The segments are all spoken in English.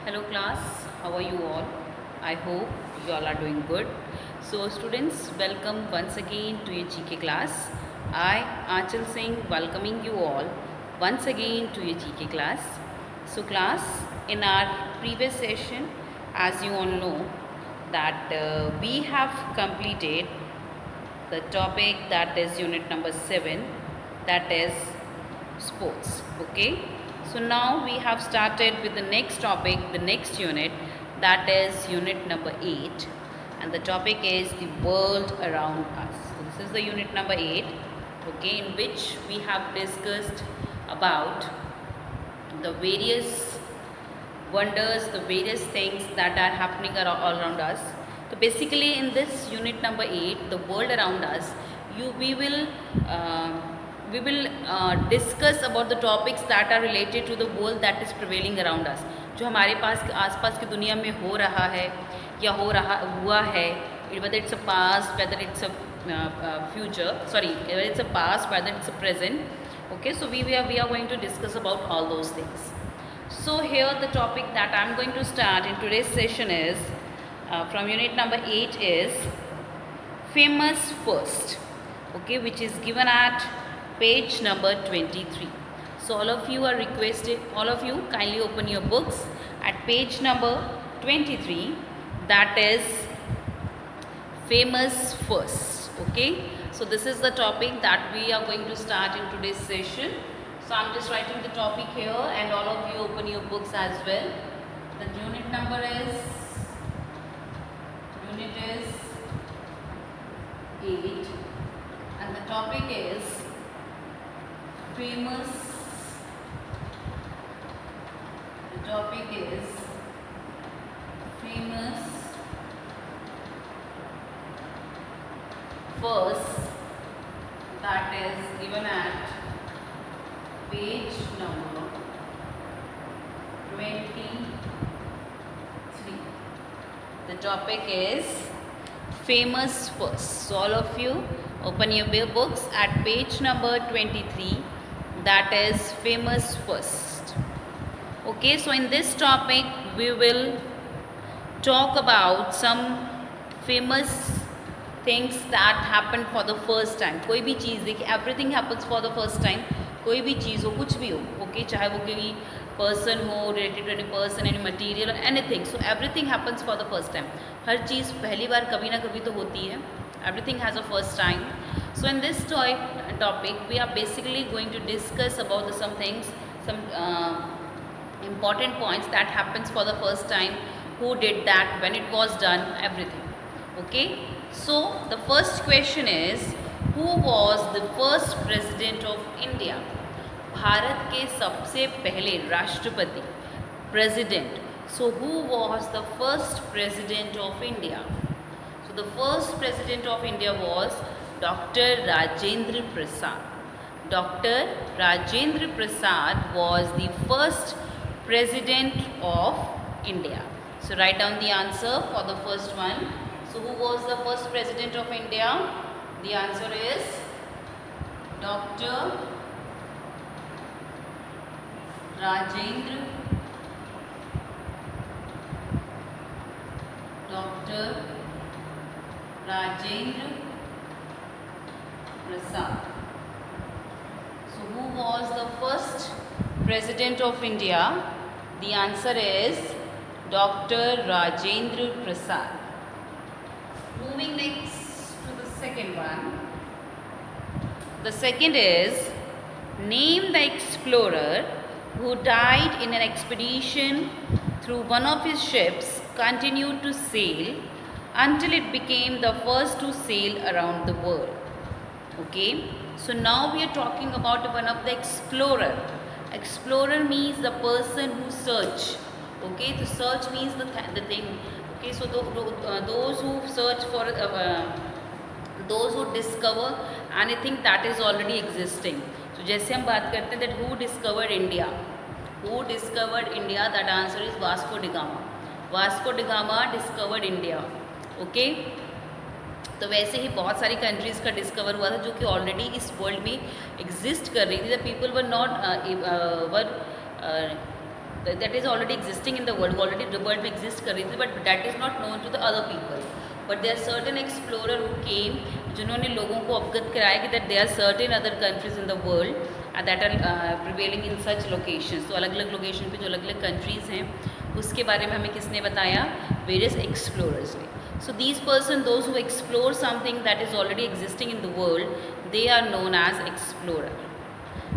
Hello class, how are you all? I hope you all are doing good. So students, welcome once again to your GK class. I, Achal Singh, welcoming you all once again to your GK class. So class, in our previous session, as you all know, that we have completed the topic that is unit number 7, that is sports. Okay, so now we have started with the next topic, the next unit, that is unit number 8, and the topic is the world around us. So this is the unit number 8, okay, in which we have discussed about the various wonders, the various things that are happening all around us. So basically, in this unit number 8, the world around us, you uh, we will discuss about the topics that are related to the world that is prevailing around us. जो हमारे पास आसपास की दुनिया में हो रहा है या हो रहा हुआ है, whether it's a past, whether it's a future, sorry, whether it's a past, whether it's a present. Okay, so we are going to discuss about all those things. So here the topic that I am going to start in today's session is from unit number 8 is famous first, okay, which is given at page number 23. So all of you are requested, all of you kindly open your books at page number 23, that is famous first. Okay, so this is the topic that we are going to start in today's session. So I'm just writing the topic here and all of you open your books as well. The unit number is 8 and the topic is famous. The topic is famous first, that is given at page number 23. The topic is famous first. So all of you open your books at page number 23, that is famous first. Okay, so in this topic we will talk about some famous things that happened for the first time. कोई भी चीज़ देखिए, everything happens for the first time. कोई भी चीज़ हो, कुछ भी हो, okay, चाहे वो कोई पर्सन हो, related to any person, any material, anything. So everything happens for the first time. हर चीज़ पहली बार कभी ना कभी तो होती है. Everything has a first time. So in this topic we are basically going to discuss about some things, some important points that happens for the first time, who did that, when it was done, everything. Okay, so the first question is, who was the first president of India? Bharat के सबसे पहले राष्ट्रपति, president. So who was the first president of India? So the first president of India was Dr. Rajendra Prasad. Dr. Rajendra Prasad was the first president of India. So write down the answer for the first one. So who was the first president of India? The answer is Dr. Rajendra Dr. Rajendra Prasad. So who was the first president of India? The answer is Dr. Rajendra Prasad. Moving next to the second one. The second is, name the explorer who died in an expedition through one of his ships continued to sail until it became the first to sail around the world. Okay, so now we are talking about one of the explorer. Explorer means the person who search. Okay, the search means the thing. Okay, so those who search for those who discover anything that is already existing. So जैसे हम बात करते हैं that who discovered India? Who discovered India? That answer is Vasco da Gama. Vasco da Gama discovered India. Okay, तो वैसे ही बहुत सारी countries का डिस्कवर हुआ था जो कि ऑलरेडी इस वर्ल्ड में एग्जिस्ट कर रही थी. The people were not that is already existing in the world, already the world में exist कर रही थी, but that is not known to the other people. But there are certain explorer who came, जिन्होंने लोगों को अवगत कराया कि that there are certain other countries in the world that are prevailing in such locations. तो अलग अलग location पे जो अलग अलग countries हैं उसके बारे में हमें किसने बताया? Various explorers ने. So these person, those who explore something that is already existing in the world, they are known as explorer.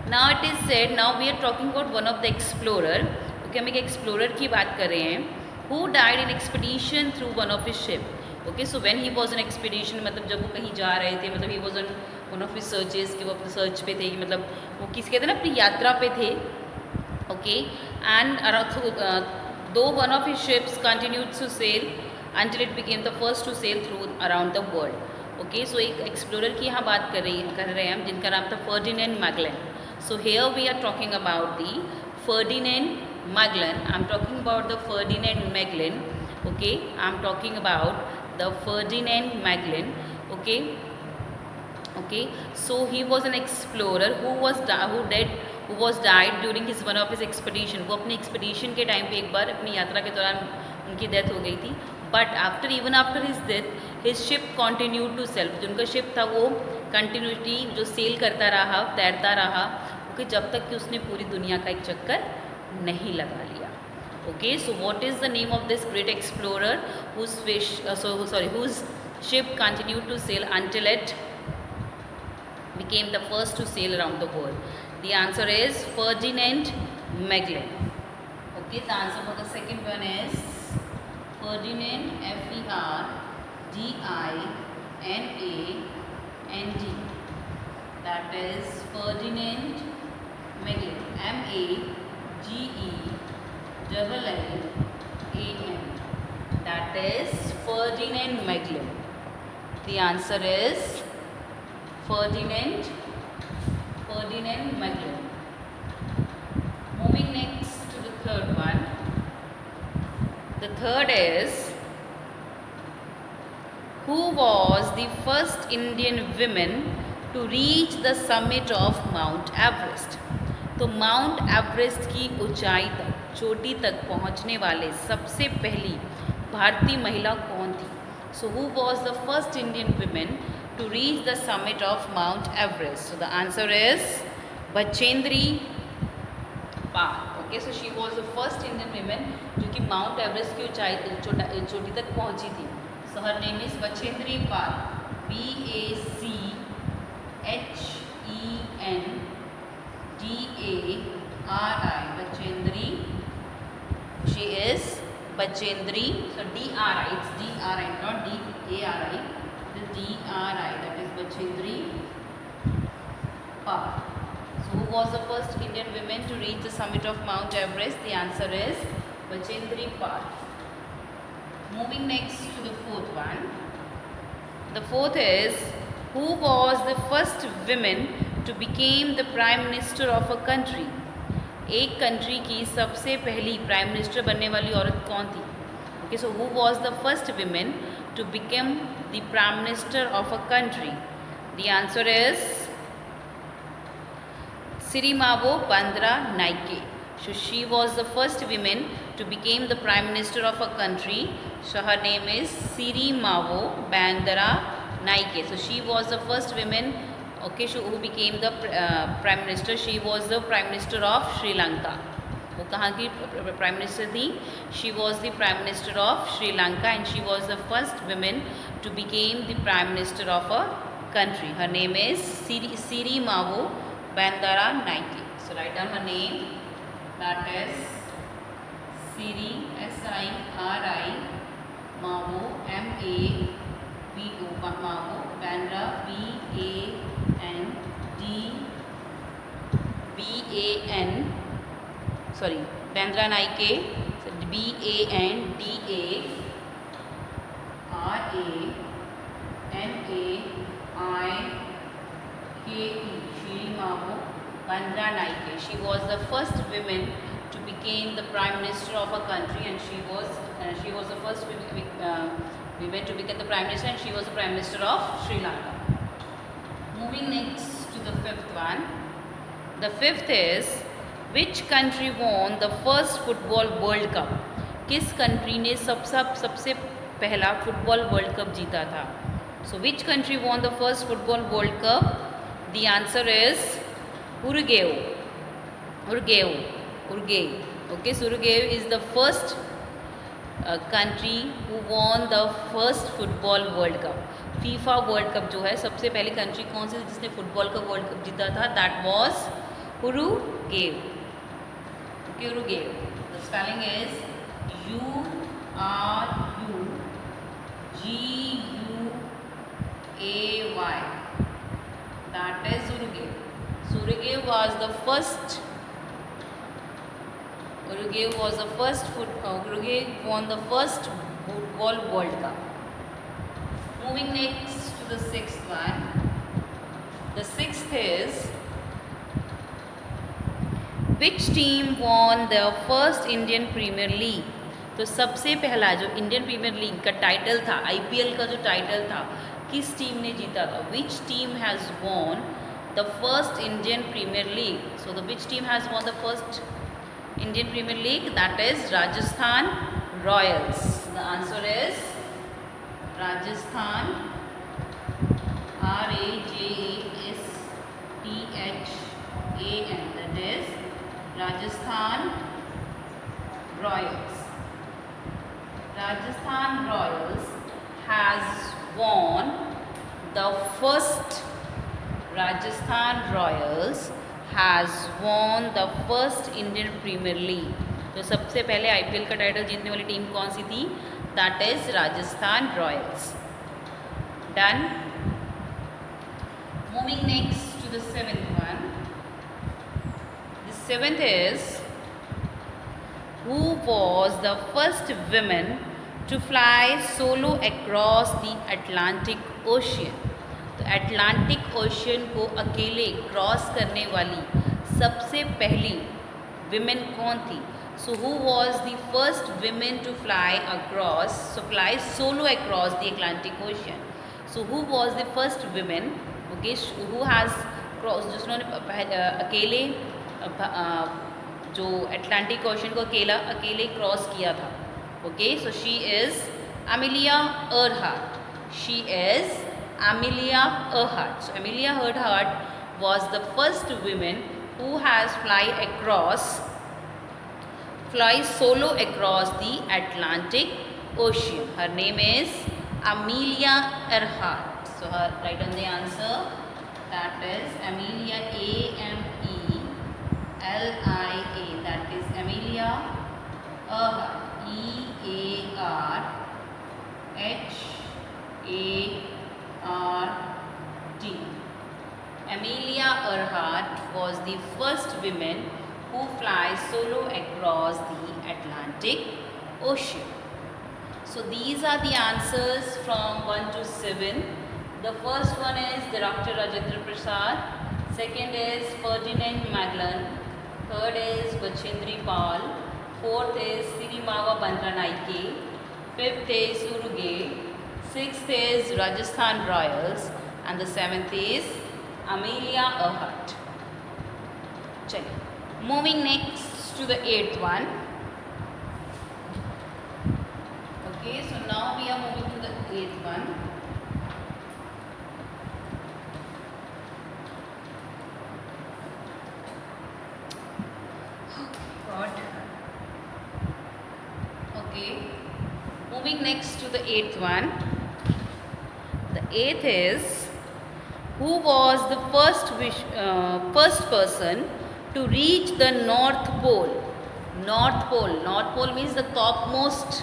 Now it is said, now we are talking about one of the explorer. Okay, हम एक explorer की बात कर रहे हैं. Who died in expedition through one of his ship. Okay, so when he was in expedition, मतलब जब वो कहीं जा रहे थे, मतलब he was on one of his searches, कि वो अपने search पे थे, कि मतलब वो किस कहते हैं ना अपनी यात्रा पे थे. Okay, and though one of his ships continued to sail until it became the first to sail through around the world. Okay, so एक explorer की यहाँ बात कर रहे हैं हम, जिनका नाम था Ferdinand Magellan. So here we are talking about the Ferdinand Magellan. I'm talking about the Ferdinand Magellan. Okay, I'm talking about the Ferdinand Magellan. Okay, okay. So he was an explorer who was died during his one of his expedition. वो अपनी expedition के time पे एक बार अपनी यात्रा के दौरान उनकी डेथ हो गई थी. But even after his death, his ship continued to sail. जो उनका ship था वो कंटिन्यूटी जो सेल करता रहा, तैरता रहा, ओके, जब तक कि उसने पूरी दुनिया का एक चक्कर नहीं लगा लिया. Okay, so what is the name of this great explorer whose ship continued to sail until it became the first to sail around the world? The answer is Ferdinand Magellan. Okay, the answer for the second one is Ferdinand, Ferdinand. That is Ferdinand Magellan. Magellan. That is Ferdinand Magellan. The answer is Ferdinand Magellan. Moving next to the third one. The third is, who was the first Indian woman to reach the summit of Mount Everest? तो mount Everest की ऊंचाई तक, चोटी तक पहुंचने वाले सबसे पहली भारतीय महिला कौन थी? So who was the first Indian women to reach the summit of Mount Everest? So the answer is Bachendri Pal. Okay, so she was the first Indian women जो कि माउंट एवरेस्ट की ऊंचाई चोटी तक पहुंची थी. So her name is Bachendri Pal. BACHENDRI. Bachendri. She is Bachendri. So DRI. It's DRI, not DARI. The DRI. That is Bachendri Pal. So who was the first Indian woman to reach the summit of Mount Everest? The answer is Bachendri Pal. Moving next to the fourth one. The fourth is, who was the first woman to become the prime minister of a country? एक country की सबसे पहली prime minister बनने वाली औरत कौन थी? Okay, so who was the first women to become the prime minister of a country? The answer is Sirimavo Bandaranaike. So she was the first woman to become the prime minister of a country. So her name is Sirimavo Bandaranaike. So she was the first woman, okay, who became the prime minister. She was the prime minister of Sri Lanka. वो कहाँ की prime minister थी? She was the prime minister of Sri Lanka and she was the first women to become the prime minister of a country. Her name is Sirimavo Bandaranaike. So write down her name. That is Siri, S-I-R-I, Mavo, M-A-V-O, Mavo, Bandra, Bandaranaike, so Bandranaiке, Sirimavo Bandaranaike. She was the first woman to become the prime minister of a country, and she was the first woman to become the prime minister, and she was the prime minister of Sri Lanka. Moving next to the fifth one. The fifth is, which country won the first football world cup? किस कंट्री ने सबसे पहला football world cup जीता था? So which country won the first football world cup? The answer is Uruguay. Uruguay. Okay, so Uruguay is the first country who won the first football world cup. FIFA world cup जो है, सबसे पहली country कौन सी जिसने football का world cup जीता था? That was Uruguay. Okay, Uruguay. The spelling is Uruguay. That is Uruguay. So Uruguay was the first. Uruguay won the first football world cup. Moving next to the sixth one. The sixth is, which team won the first Indian Premier League? तो सबसे पहला जो Indian Premier League का title था, IPL का जो title था, किस टीम ने जीता था? Which team has won the first Indian Premier League? So the which team has won the first Indian Premier League? That is Rajasthan Royals. The answer is Rajasthan, Rajasthan. That is Rajasthan Royals. Rajasthan Royals has won the first. Rajasthan Royals has won the first Indian Premier League. तो सबसे पहले IPL का title जीतने वाली team कौन सी थी? That is Rajasthan Royals. Done. Moving next to the seventh one. The seventh is, who was the first woman to fly solo across the Atlantic Ocean? तो अटलांटिक ओशियन को अकेले क्रॉस करने वाली सबसे पहली विमेन कौन थी? So who was the first women to fly solo across the Atlantic Ocean? So who was the first women, okay, who has cross, जिन्होंने अकेले जो अटलांटिक ओशियन को अकेले क्रॉस किया था. Okay, so she is Amelia Earhart. She is Amelia Earhart. So Amelia Earhart was the first woman who has fly solo across the Atlantic Ocean. Her name is Amelia Earhart. So her write on the answer. That is Amelia, Amelia. That is Amelia Earhart. Earhart. Amelia Earhart was the first woman who flies solo across the Atlantic Ocean. So these are the answers from 1 to 7. The first one is Dr. Rajendra Prasad. Second is Ferdinand Magellan. Third is Bachendri Pal. Fourth is Sirimawa Bandanaike. Fifth is Uruguay. Sixth is Rajasthan Royals. And the seventh is Amelia Earhart. Chaliye. Moving next to the eighth one. Okay, so now we are moving to the eighth one. God. Okay, moving next to the eighth one. The eighth is, who was the first person to reach the North Pole? North Pole means the topmost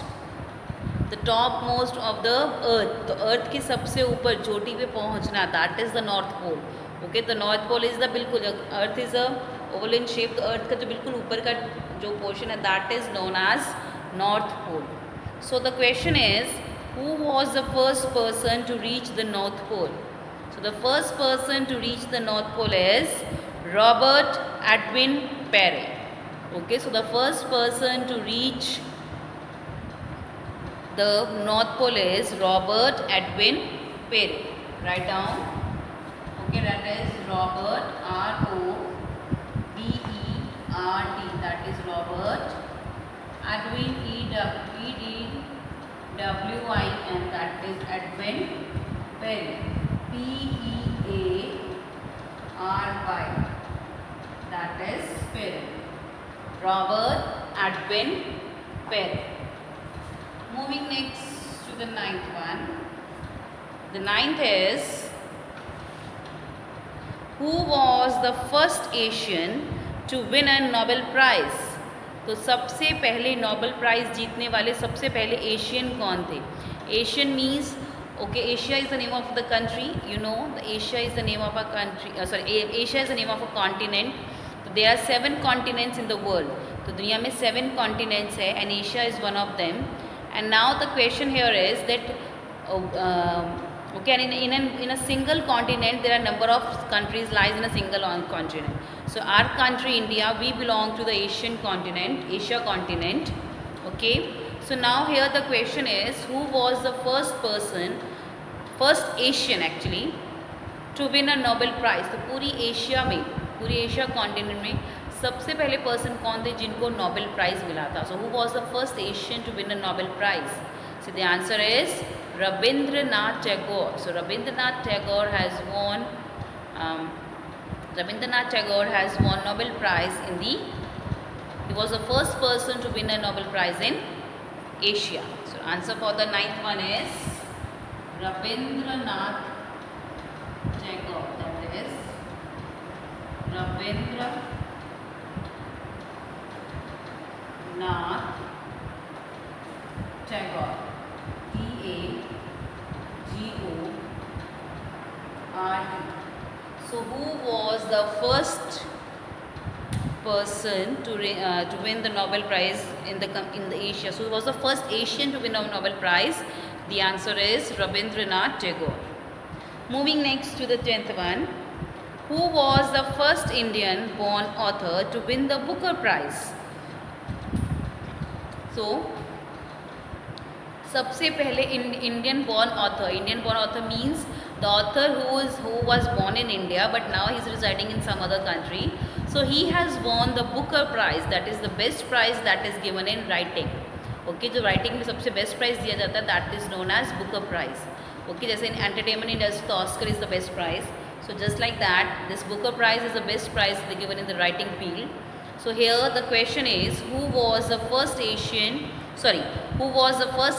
of the earth. तो अर्थ की सबसे ऊपर चोटी पे पहुंचना, that is the North Pole. Okay, the North Pole is the बिल्कुल, अर्थ is a oval in shape, तो अर्थ का जो बिल्कुल ऊपर का जो पोर्शन है, that is known as North Pole. So the question is, who was the first person to reach the North Pole? So the first person to reach the North Pole is Robert Edwin Peary. Okay, so the first person to reach the North Pole is Robert Edwin Peary. Write down. Okay, that is Robert, R-T, that is Robert. Edwin, E-D-W-I-N, that is Edwin. Perry, P-E-A-R-Y, that is Perry. Robert Edwin Perry. Moving next to the ninth one. The ninth is, who was the first Asian to win a Nobel Prize? तो सबसे पहले Nobel prize जीतने वाले सबसे पहले Asian कौन थे? Asian means, okay, Asia is the name of the country, you know, the Asia is the name of a country, Asia is the name of a continent. So there are 7 continents in the world. तो दुनिया में 7 continents है and Asia is one of them. And now the question here is that okay, and in a single continent there are number of countries lies in a single continent. So our country India, we belong to the Asian continent, Asia continent. Okay, so now here the question is, who was the first person, first Asian actually, to win a Nobel Prize? तो पूरी Asia में, पूरी Asia continent में सबसे पहले person कौन थे जिनको नोबेल प्राइज़ मिला था? So who was the first Asian to win a Nobel prize? So the answer is Rabindranath Tagore. So Rabindranath Tagore has won Nobel Prize in the, he was the first person to win a Nobel Prize in Asia. So answer for the ninth one is Rabindranath Tagore. That is Rabindranath Tagore. T-A-G-O-R-E. So who was the first person to win the Nobel Prize in the Asia? So who was the first Asian to win a Nobel Prize? The answer is Rabindranath Tagore. Moving next to the 10th one. Who was the first Indian born author to win the Booker Prize? So सबसे पहले Indian born author means the author who was born in India but now he is residing in some other country. So he has won the Booker Prize, that is the best prize that is given in writing. Okay, जो writing में सबसे best prize दिया जाता है that is known as Booker prize. Okay, जैसे in entertainment industry तो Oscar is the best prize. So just like that, this Booker Prize is the best prize given in the writing field. So here the question is, who was the first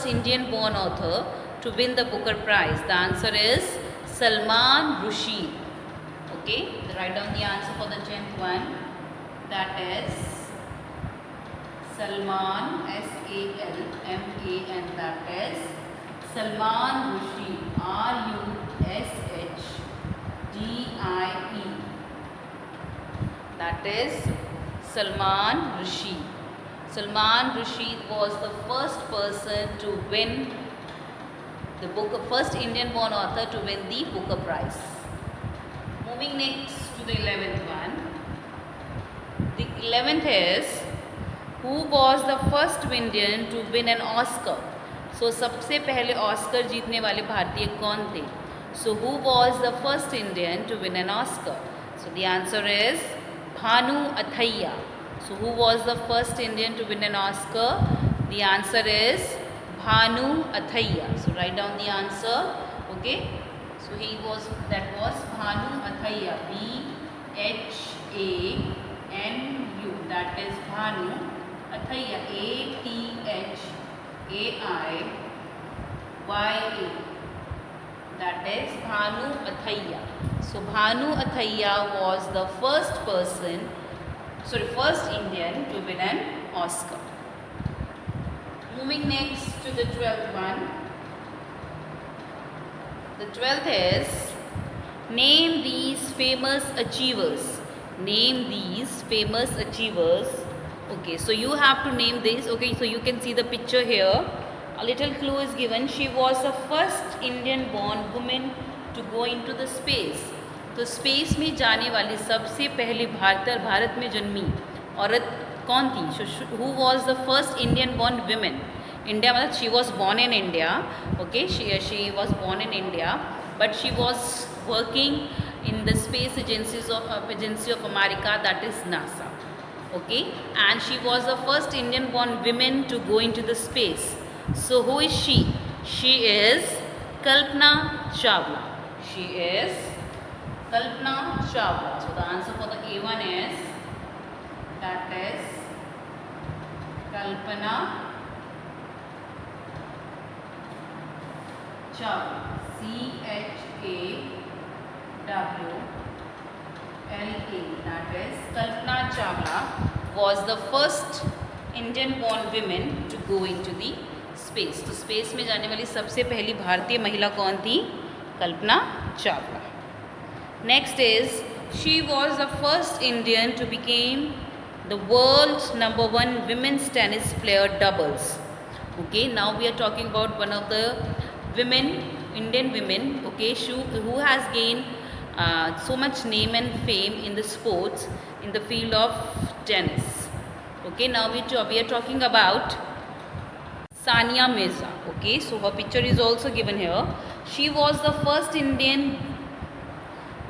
Indian born author to win the Booker Prize? The answer is Salman Rushdie. Okay, write down the answer for the 10th one. That is Salman, S-A-L-M-A-N, that is Salman Rushdie, R-U-S-H-D-I-E. That is Salman Rushdie. Salman Rushdie was the first person to win the first Indian born author to win the Booker Prize. Moving next to the 11th one. The 11th is, who was the first Indian to win an Oscar? So सबसे पहले Oscar जीतने वाले भारतीय कौन थे? So who was the first Indian to win an Oscar? So the answer is Bhanu Athaiya. So who was the first Indian to win an Oscar? The answer is Bhanu Athaiya. So write down the answer. Okay. So that was Bhanu Athaiya. B-H-A-N-U. That is Bhanu Athaiya. A-T-H-A-I-Y-A. That is Bhanu Athaiya. So Bhanu Athaiya was the first Indian to win an Oscar. Moving next to the 12th one. The 12th is, name these famous achievers. Name these famous achievers. Okay, so you have to name this. Okay, so you can see the picture here. A little clue is given. She was the first Indian born woman to go into the space. तो space में जाने वाली सबसे पहली भारत में जन्मी औरत कौन थी? Who was the first Indian born women? India मतलब she was born in India. Okay, she was born in India but she was working in the space agency of America, that is NASA. Okay, and she was the first Indian born woman to go into the space. So who is she? She is Kalpana Chawla. She is Kalpana Chawla. So the answer for the A1 is, that is Kalpana Chawla. CHAWLA. That is Kalpana Chawla was the first Indian born woman to go into the space. तो space में जाने वाली सबसे पहली भारतीय महिला कौन थी? Kalpana Chawla. Next is, she was the first Indian to become the world's #1 women's tennis player doubles. Okay, now we are talking about one of the women, Indian women, okay, who has gained so much name and fame in the sports in the field of tennis. Okay, now we are talking about Sania Mirza. Okay, so her picture is also given here. She was the first Indian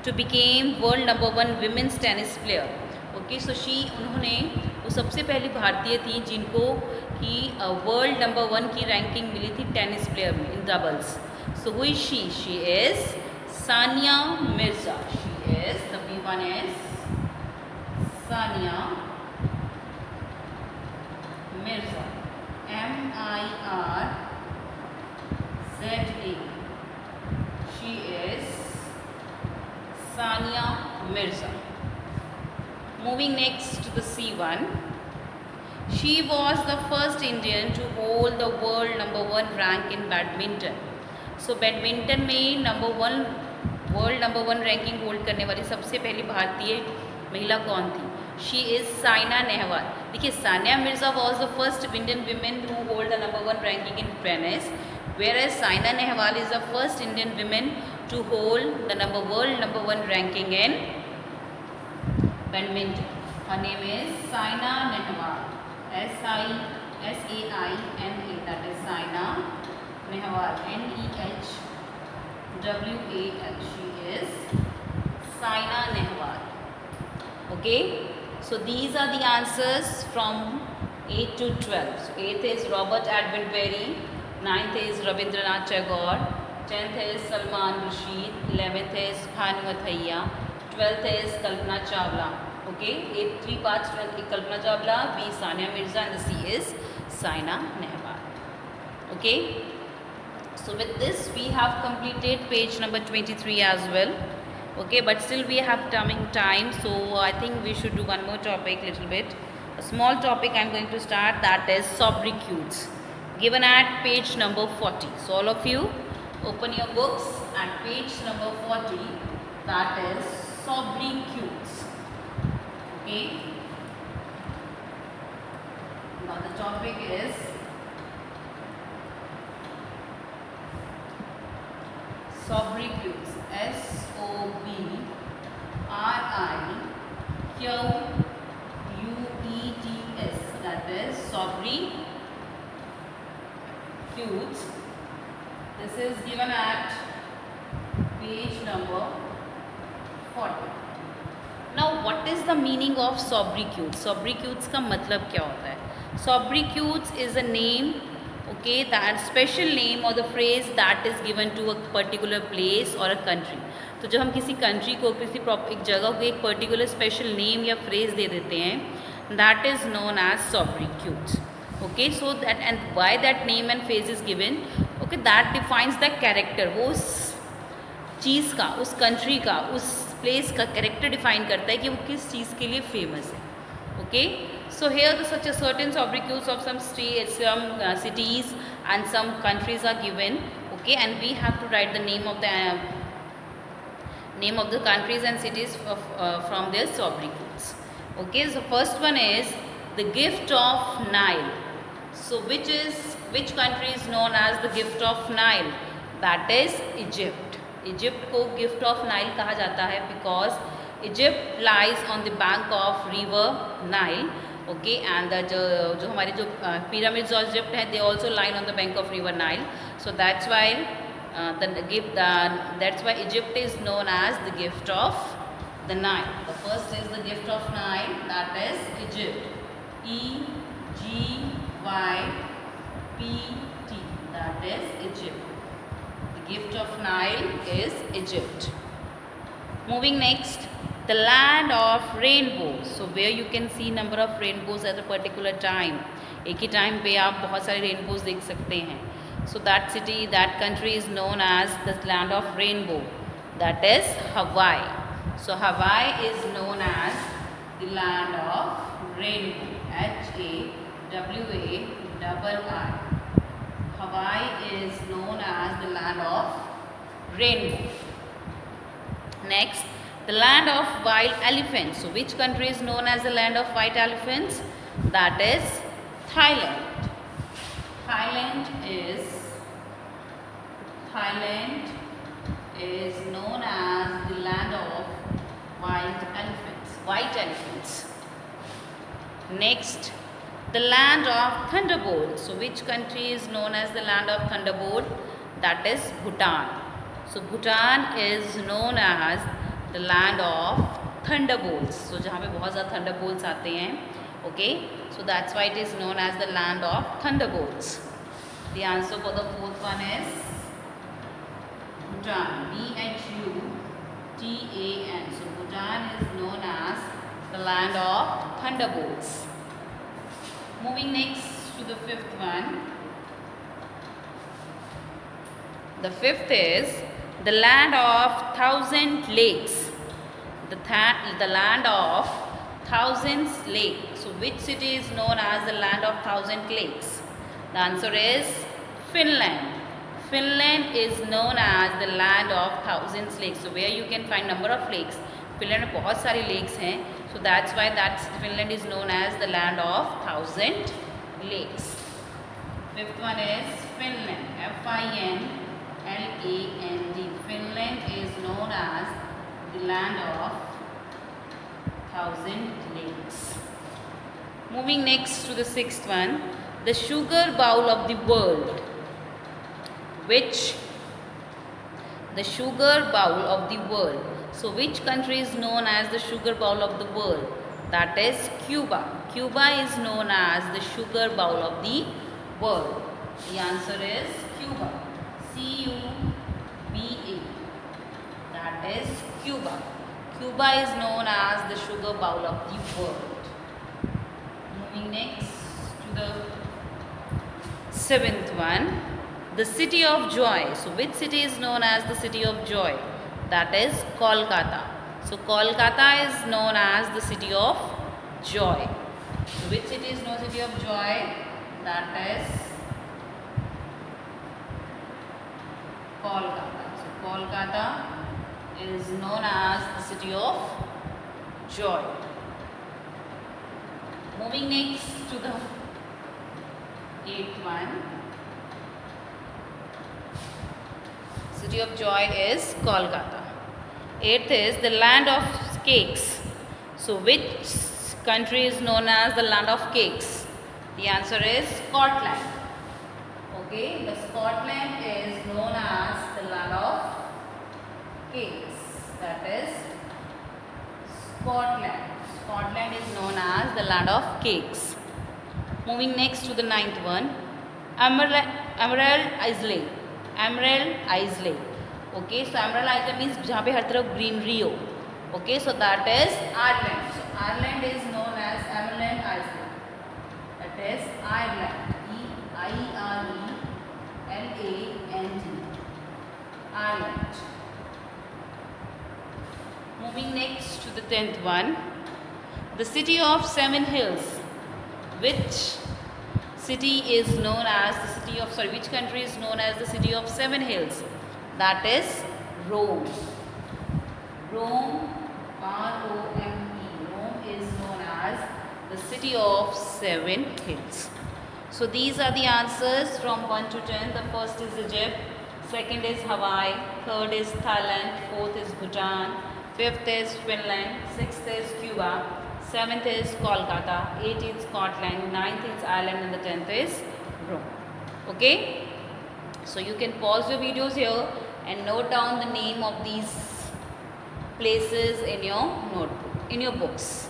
to become world #1 women's tennis player. Okay, so उन्होंने वो सबसे पहली भारतीय थी जिनको कि world #1 की ranking मिली थी टेनिस प्लेयर में इन doubles. So who is she? She is Sania Mirza. She is, the B1 is Sania Mirza. Mirza. She is Sania Mirza. Moving next to the C1. She was the first Indian to hold the world #1 rank in badminton. So badminton में world number 1 ranking hold करने वाली सबसे पहली भारतीय महिला कौन थी? She is Saina Nehwal. देखिए, Sania Mirza was the first Indian women who hold the #1 ranking in tennis, whereas Saina Nehwal is the first Indian woman to hold the world #1 ranking in badminton. Her name is Saina Nehwal. SAINA. That is Saina Nehwal. NEHWAL. She is Saina Nehwal. Okay, so these are the answers from 8 to 12. So 8th is Robert Edmund Berry, 9th is Rabindranath Tagore, 10th is Salman Rushdie, 11th is Bhanu Athaiya, 12th is Kalpana Chawla. Okay, 3 parts: Kalpana Chawla, B Sania Mirza, and the C is Saina Nehwal. Okay, so with this we have completed page number 23 as well. Okay, but still we have time, so I think we should do one more topic, little bit, a small topic I'm going to start, that is sobriquets, given at page number 40. So all of you open your books at page number 40, that is sobriquets. Okay, now the topic is sobriquets. SOBRIQUETS. That is sobriquets. This is given at page number 40. Now what is the meaning of sobriquets? Sobriquets का मतलब क्या होता है? Sobriquets is a name, okay, that special name or the phrase that is given to a particular place or a country. तो जब हम किसी country को, किसी एक जगह को एक पर्टिकुलर स्पेशल नेम या फ्रेज दे देते हैं, that is known as sobriquets. Okay, so that, and why that name and phrase is given, okay, that defines the character. वो उस चीज़ का, उस कंट्री का, उस प्लेस का कैरेक्टर डिफाइन करता है कि वो किस चीज़ के लिए फेमस है. Okay, so here the such a certain sobriquets of some states, some cities and some countries are given. Okay, and we have to write the name of the countries and cities from their sobriquets. Okay, so first one is the gift of Nile. So which country is known as the gift of Nile? That is Egypt. Egypt को gift of Nile कहा जाता है because Egypt lies on the bank of river Nile. Okay, and जो हमारे जो pyramids of Egypt है, they also lie on the bank of river Nile. So that's why Egypt is known as the gift of The Nile. The first is the gift of Nile, that is Egypt. Egypt. That is Egypt. The gift of Nile is Egypt. Moving next, the land of rainbows. So where you can see number of rainbows at a particular time. एक ही time पे आप बहुत सारे rainbows देख सकते हैं. So that city, that country is known as the land of rainbow. That is Hawaii. So Hawaii is known as the land of rainbow. Hawaii. Hawaii is known as the land of rainbow. Next, the land of wild elephants. So which country is known as the land of white elephants? That is Thailand. Thailand is known as the land of white elephants. Next, the land of thunderbolt. So which country is known as the land of thunderbolt? That is Bhutan. So Bhutan is known as the land of thunderbolts. So जहाँ पे बहुत ज़्यादा thunderbolts आते हैं. Okay, so that's why it is known as the land of thunderbolts. The answer for the fourth one is Bhutan. Bhutan. So Bhutan is known as the land of thunderbolts. Moving next to the fifth one. The fifth is the land of thousand lakes. The land of thousands lakes. So which city is known as the land of thousand lakes? The answer is Finland. Finland is known as the land of thousands lakes. So where you can find number of lakes. Finland में बहुत सारी lakes हैं. So that's why Finland is known as the land of thousand lakes. Fifth one is Finland. Finland. Finland is known as the land of thousand lakes. Moving next to the sixth one, the sugar bowl of the world. The sugar bowl of the world. So which country is known as the sugar bowl of the world? That is Cuba. Cuba is known as the sugar bowl of the world. The answer is Cuba. Cuba. That is Cuba. Cuba is known as the sugar bowl of the world. Moving next to the seventh one, the city of joy. So which city is known as the city of joy? That is Kolkata. So Kolkata is known as the city of joy. So which city is known as the city of joy? That is Kolkata. So Kolkata is known as the city of joy. Moving next to the eighth one. City of joy is Kolkata. Eighth is the land of cakes. So which country is known as the land of cakes? The answer is Scotland. Okay, the Scotland is known as the land of cakes. That is Scotland. Scotland is known as the land of cakes. Moving next to the ninth one, Emerald Isle. Okay, so Emerald Isle means जहाँ पे हर तरफ greenery हो. Okay, so that is Ireland. So Ireland is known as Emerald Isle. That is Ireland. Ireland. Ireland. Moving next to the 10th one, the city of seven hills. Which country is known as the city of seven hills? That is Rome. Rome, R-O-M-E. Rome is known as the city of seven hills. So these are the answers from 1 to 10. The first is Egypt, second is Hawaii, third is Thailand, fourth is Bhutan, fifth is Finland, sixth is Cuba, seventh is Kolkata, eighth is Scotland, ninth is Ireland, and the 10th is Rome. Okay? So you can pause your videos here and note down the name of these places in your notebook, in your books.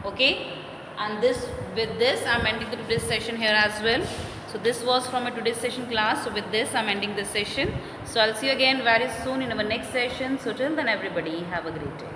Okay, and with this I'm ending the today's session here as well. So this was from a today's session class. So with this I'm ending this session. So I'll see you again very soon in our next session. So till then everybody have a great day.